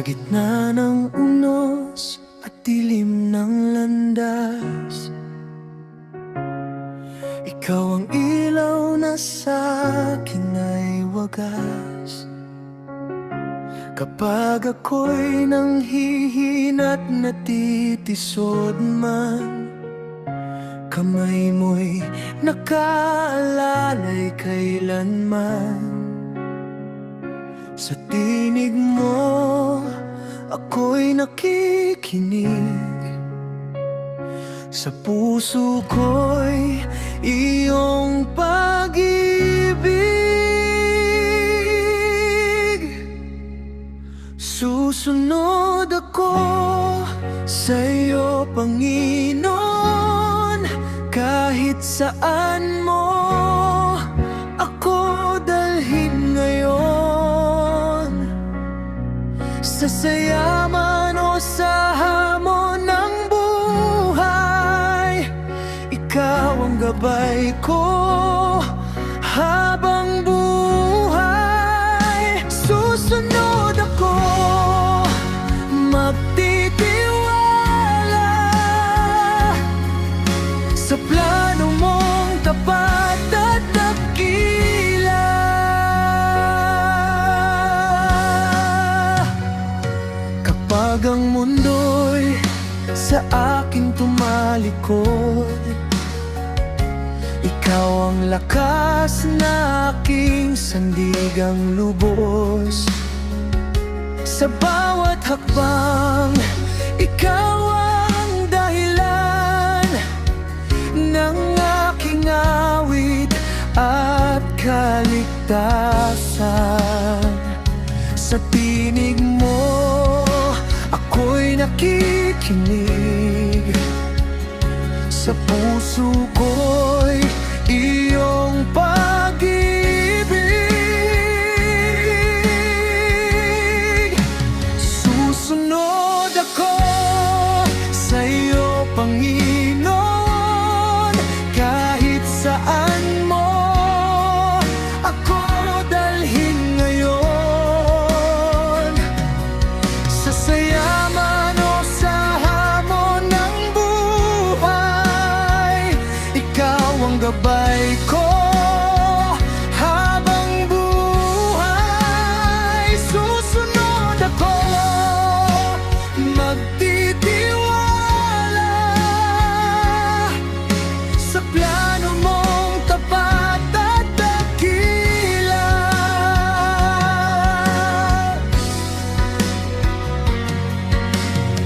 gitna ng unos at dilim ng landas, ikaw ang ilaw na sa'kin ay wagas. Kapag ako'y nanghihina't natitisod man, kamay mo'y nakaalalay kailanman. Sa tinig mo, ako'y nakikinig. Sa puso ko'y iyong pag-ibig. Susunod ako sa iyo, Panginoon, kahit saan mo ako dalhin ngayon. Sa saya man o sa hamon ng buhay, ikaw ang gabay ko habang buhay. Susunod ako, magtitiwala sa plano mong tapat at dakila. Kapag ang mundo'y sa akin tumalikod, ikaw ang lakas na aking sandigang lubos. Sa bawat hakbang, ikaw ang dahilan ng aking awit at kaligtasan. Sa tinig mo, ako'y nakikinig. Sa puso ko'y iyong pag-ibig. Susunod ako sa iyo, Panginoon, kahit saan mo ako dalhin ngayon. Sa saya man o sa hamon ng buhay, ikaw ang gabay ko habang buhay. Susunod ako, magtitiwala sa plano mong tapat at dakila.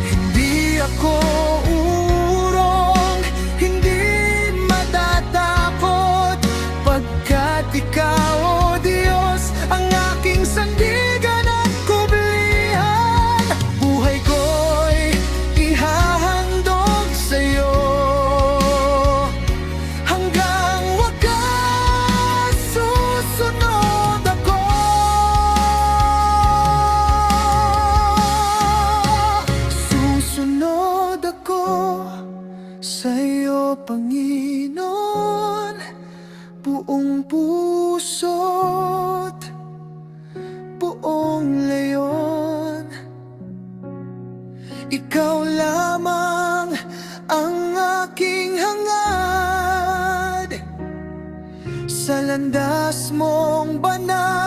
Hindi ako urong, hindi matatakot, pagkat ikaw, O Diyos, ang aking sandigan at kublihan. Buhay ko'y ihahandog sa'yo hanggang wakas. Susunod ako. Susunod ako sa iyo, Panginoon, buong puso't buong layon. Ikaw lamang ang aking hangad, sa landas mong banal